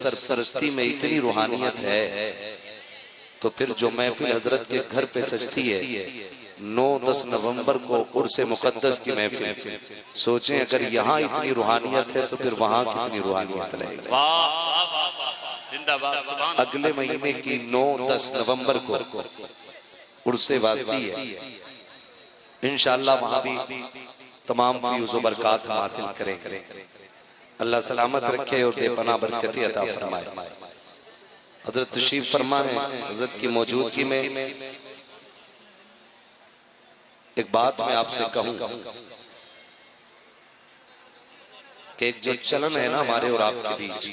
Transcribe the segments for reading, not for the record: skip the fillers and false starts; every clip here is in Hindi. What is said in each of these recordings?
सरपरस्ती में इतनी रूहानियत है, तो फिर जो महफिल हजरत के घर पे सजती है 9-10 नवंबर को उर्स मुकद्दस की महफिल, सोचें अगर यहाँ इतनी रूहानियत है तो फिर वहाँ कितनी रूहानियत रहेगी। अगले महीने की 9-10 नवंबर को उर्स वास्ती है, इंशाअल्लाह वहाँ भी तमाम फ्यूज़ व बरक़ात हम हासिल करेंगे। अल्लाह सलामत रखे और बेपनाह बरकतें अता फरमाए। हजरत तशरीफ फरमा है, हजरत की मौजूदगी में एक बात मैं आपसे कहूं कि एक जो चलन है ना हमारे और आपके बीच,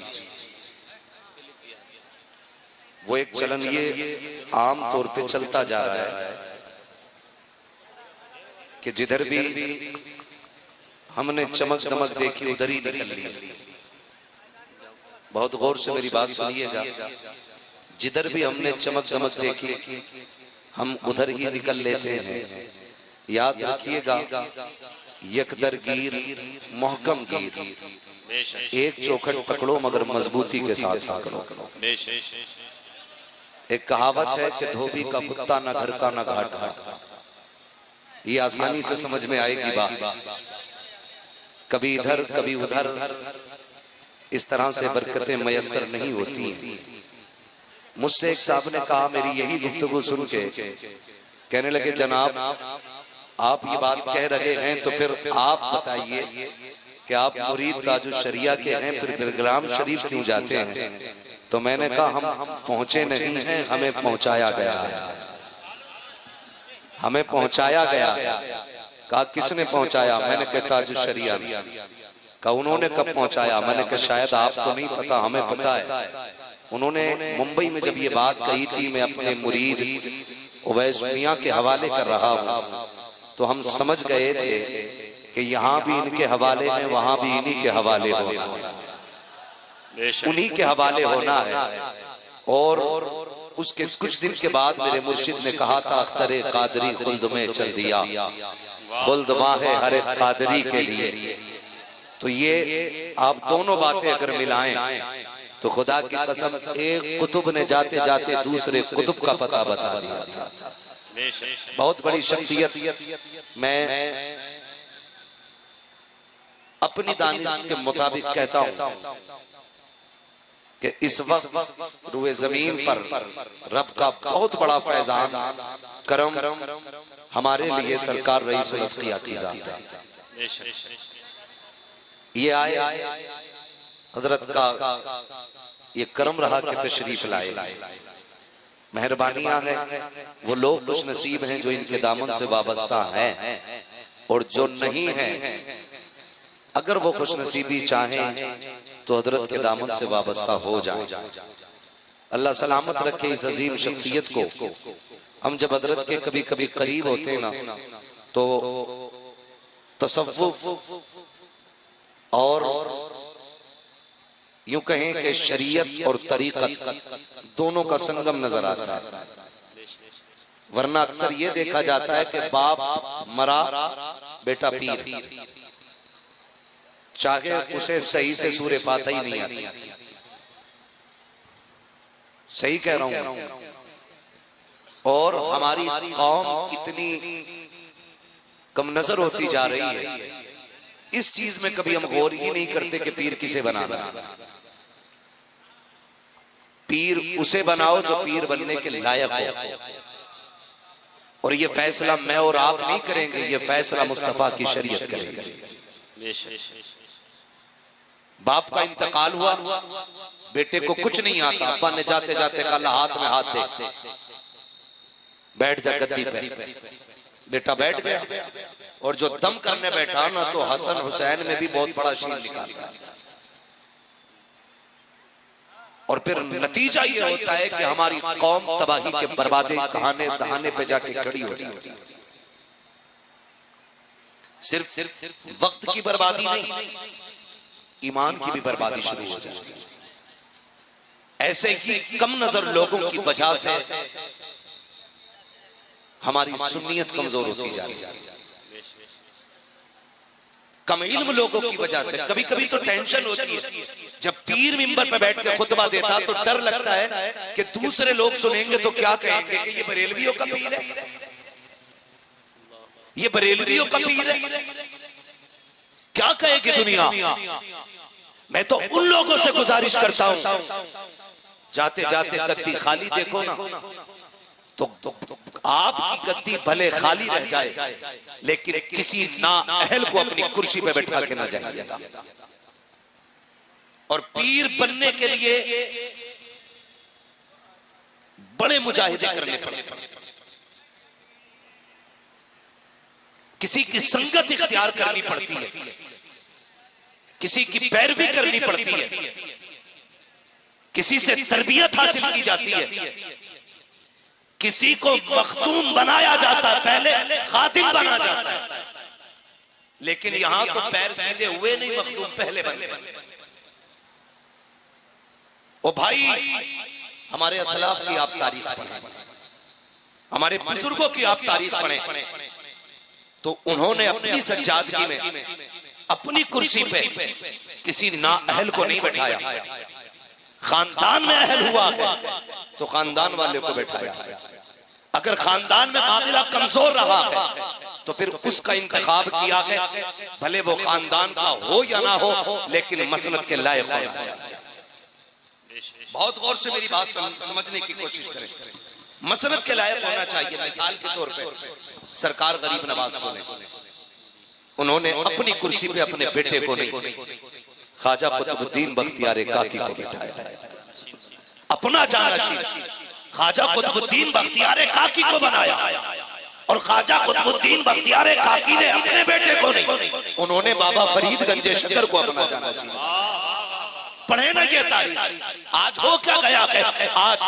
वो एक चलन ये आम तौर पे चलता जा रहा है कि जिधर भी हमने चमक दमक देखी उधर ही निकल ली। बहुत गौर से मेरी बात सुनिएगा, जिधर भी हमने चमक दमक देखी हम उधर ही निकल लेते हैं। याद रखिएगा, यकदरगीर मोहकम गिर, एक चौखट पकड़ो मगर मजबूती के साथ पकड़ो। एक कहावत है कि धोबी का कुत्ता न घर का न घाट का, ये आसानी से समझ में आएगी बात। कभी इधर कभी उधर इस तरह से बरकतें मयसर नहीं होती हैं। मुझसे एक साहब ने कहा, मेरी यही गुफ्तगू सुन के कहने लगे, जनाब आप ये बात कह रहे हैं तो फिर आप बताइए कि आप मुरीद ताजुश शरिया के हैं, फिर बिरग्राम शरीफ क्यों जाते हैं? तो मैंने कहा, हम पहुंचे नहीं हैं, हमें पहुंचाया गया है, हमें पहुंचाया गया है। कहा किसने पहुंचाया? मैंने कहा ताजुश शरिया। कहा उन्होंने कब पहुंचाया? मैंने कहा शायद आपको नहीं पता, हमें पता है। उन्होंने मुंबई में जब ये बात कही थी, मैं अपने मुरीद उवैस मियां के हवाले कर रहा हूं, तो हम समझ गए थे कि यहाँ भी इनके हवाले है, वहां भी इन्हीं के हवाले होना है, उन्हीं के हवाले होना है। और उसके कुछ दिन के बाद मेरे मुर्शिद ने कहा था, अख्तरे कादरी खुल्द में चल दिया, खुल्द वाहे हर एक कादरी के लिए। तो ये आप दोनों बातें अगर मिलाएं तो खुदा की कसम, एक कुतुब ने जाते जाते दूसरे कुतुब का पता बता दिया था। बहुत बड़ी शख्सियत। मैं अपनी दानिश के मुताबिक कहता हूं कि इस वक्त रुए जमीन पर रब का बहुत बड़ा फैजान करम हमारे लिए सरकार रईस उल अत्किया की जात है। ये आए हजरत का ये करम रहा कि तशरीफ लाए, मेहरबानियां हैं। वो लोग खुश नसीब हैं जो इनके दामन से वाबस्ता हैं, और जो नहीं है, अगर वो खुश नसीबी चाहें तो हजरत के दामन से वाबस्ता हो जाए। अल्लाह सलामत रखे इस अजीम शख्सियत को। हम जब हजरत के कभी कभी करीब होते हैं ना, तो तसव्वुफ और यूं कहें कि शरीयत और तरीकत दोनों का संगम नजर आता है। वरना अक्सर ये देखा जाता है कि बाप मरा, बेटा पीर, चाहे उसे सही से सूरे फातिहा ही नहीं आती। सही कह रहा हूं। और हमारी कौम इतनी कम नजर होती जा रही है, इस चीज में कभी हम गौर ही नहीं करते कि पीर किसे बनाना। पीर उसे बनाओ जो पीर बनने के लायक हो। और ये फैसला मैं और आप नहीं करेंगे, ये फैसला मुस्तफा की शरीयत करेगी। बाप का इंतकाल हुआ, बेटे को कुछ नहीं आता, अब्बा ने जाते जाते कहा हाथ में हाथ दे, बैठ जा गद्दी पे। बेटा बैठ गया, और जो दम करने बैठा ना, तो हसन हुसैन में भी बहुत बड़ा शीन निकाला। और फिर नतीजा ये होता है कि हमारी कौम तबाही के बर्बादी दहाने पे जाके खड़ी हो जाती है। सिर्फ वक्त की बर्बादी नहीं, ईमान की भी बर्बादी शुरू हो जाती है। ऐसे ही कम नजर लोगों की वजह से हमारी सुन्नियत कमजोर होती जा रही है। कम इल्म लोगों की वजह से कभी कभी तो टेंशन होती है। जब पीर मिंबर पे बैठ के खुतबा देता तो डर लगता है कि दूसरे लोग सुनेंगे तो क्या कहेंगे कि ये बरेलवियों का पीर है, ये बरेलवियों का पीर है, क्या कहेगी दुनिया। मैं तो उन लोगों से गुजारिश करता हूं, जाते जाते गद्दी खाली देखो ना तो आपकी गद्दी भले खाली रह जाए लेकिन किसी ना अहल को अपनी कुर्सी पे बैठा के ना जाइएगा। और पीर बनने के लिए बड़े मुजाहिदे करने पड़ते हैं, किसी की संगत इख्तियार करनी पड़ती है, किसी की पैरवी करनी पड़ती है, किसी से तरबियत हासिल की जाती है, किसी को मखदूम बनाया जाता है, पहले खादिम बना जाता है। लेकिन यहां तो पैर सीधे हुए नहीं, मखदूम पहले बन गए। ओ भाई, हमारे असलाफ की आप तारीख पढ़ें, हमारे बुजुर्गों की आप तारीख पढ़ें तो उन्होंने अपनी सज्जादगी में अपनी कुर्सी पे किसी नाअहल को नहीं बैठाया। खानदान में अहल हुआ है तो खानदान वाले को बैठाया। अगर खानदान में मामला कमजोर रहा है तो फिर उसका इंतखाब किया है, भले वो खानदान का हो या ना हो लेकिन मसनद के लायक होना चाहिए। बहुत गौर से मेरी बात समझने की कोशिश करें, मसनद के लायक होना चाहिए। मिसाल के तौर पे सरकार गरीब नवाज को नहीं, उन्होंने अपनी कुर्सी पे अपने बेटे को नहीं, ख्वाजा कुतुबुद्दीन बख्तियार काकी को बिठाया। अपना जानशीन ख्वाजा कुतुबुद्दीन बख्तियार काकी को बनाया और ख्वाजा कुतुबुद्दीन बख्तियार काकी ने अपने बेटे को नहीं, उन्होंने बाबा फरीद गंजे शकर को अपना जानशीन। पढ़े ना ये तारीख। आज हो क्या गया है, आज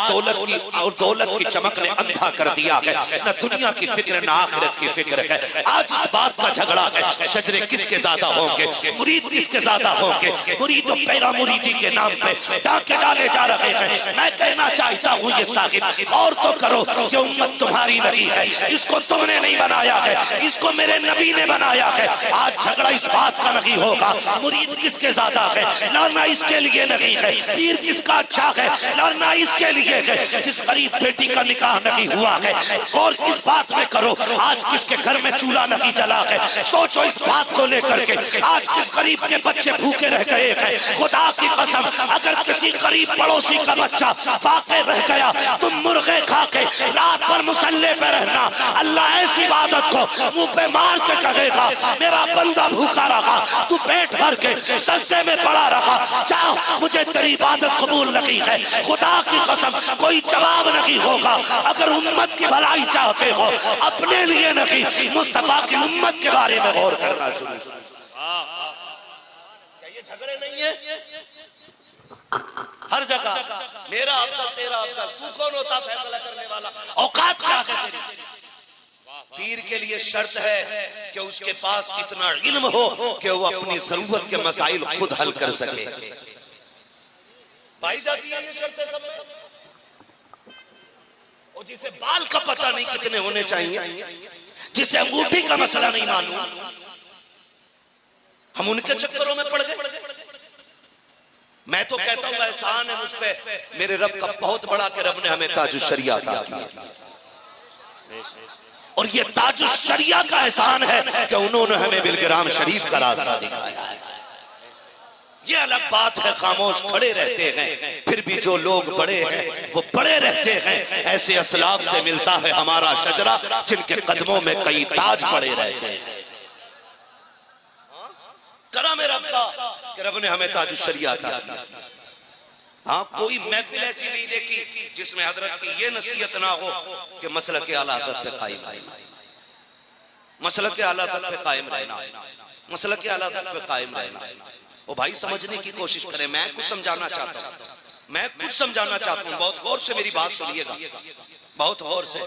दौलत की चमक ने अंधा कर दिया है, न दुनिया की फिक्र न आखिरत की फिक्र है। आज इस बात का झगड़ा है, शजरे किसके ज्यादा होंगे, मुरीद किसके ज्यादा होंगे, मुरीद और पैरा मुरीदी के नाम पे टांके डाले जा रहे हैं। मैं कहना चाहता हूँ ये साहिब, और तो करो, ये उम्मत तुम्हारी नहीं है, इसको तुमने नहीं बनाया है, इसको मेरे नबी ने बनाया है। आज झगड़ा इस बात का नहीं होगा मुरीद किसके ज्यादा है, लड़ना इसके लिए नहीं है, पीर किसका अच्छा है, लड़ना इसके लिए है, किस गरीब बेटी का निकाह नहीं हुआ है, और इस बात में करो आज किसके घर में चूल्हा नहीं जला है। सोचो इस बात को लेकर के, आज किस गरीब के बच्चे भूखे रह गए हैं। खुदा की कसम, अगर किसी गरीब पड़ोसी का बच्चा फाके रह गया, तुम मुर्गे खा के रात भर मुसल्ले पे रहना, अल्लाह ऐसी इबादत को मुंह पे मार के कहेगा मेरा बंदा भूखा रहा, तू पेट भर के सस्ते में पड़ा रहा, जाओ मुझे तेरी इबादत कबूल नहीं है। खुदा की कसम कोई जवाब नहीं होगा। अगर उम्मत की भलाई चाहते हो, अपने लिए नहीं, मुस्तफा की उम्मत के बारे में गौर करना शुरू। ये झगड़े नहीं है हर जगह, मेरा अफसर तेरा अफसर, तू कौन होता फैसला करने वाला, औकात क्या है तेरी। पीर के लिए शर्त है कि उसके पास इतना इल्म हो कि वो अपनी जरूरत के मसाइल खुद हल कर सके। पाई जाती है ये शर्तें सब में। और जिसे बाल का पता नहीं कितने होने चाहिए, जिसे अंगूठी का मसला नहीं मालूम, हम उनके चक्करों में पड़ गए। मैं तो कहता हूं एहसान है मुझ पे मेरे रब का बहुत बड़ा कि रब ने हमें ताजुश शरिया अता किया, और ये ताजुश शरिया का एहसान है कि उन्होंने हमें बिलग्राम शरीफ का रास्ता दिखाया है। ये अलग बात है खामोश खड़े रहते हैं, फिर भी जो लोग बड़े हैं वो बड़े रहते हैं। ऐसे असलाफ से मिलता है हमारा शजरा जिनके कदमों में कई ताज पड़े रहते हैं। करम रब का कि रब ने हमें ताजुश शरिया अता किया। हाँ, कोई महफिल ऐसी नहीं देखी जिसमें हजरत की ये नसीहत ना हो कि मसलक के आला हदरत पे कायम रहना, मसलक के आला हदरत पे कायम रहना, मसलक के आला हदरत पे कायम रहना। ओ भाई समझने की कोशिश करें, मैं कुछ समझाना चाहता हूँ, मैं कुछ समझाना चाहता हूँ। बहुत गौर से मेरी बात सुनिएगा, बहुत गौर से।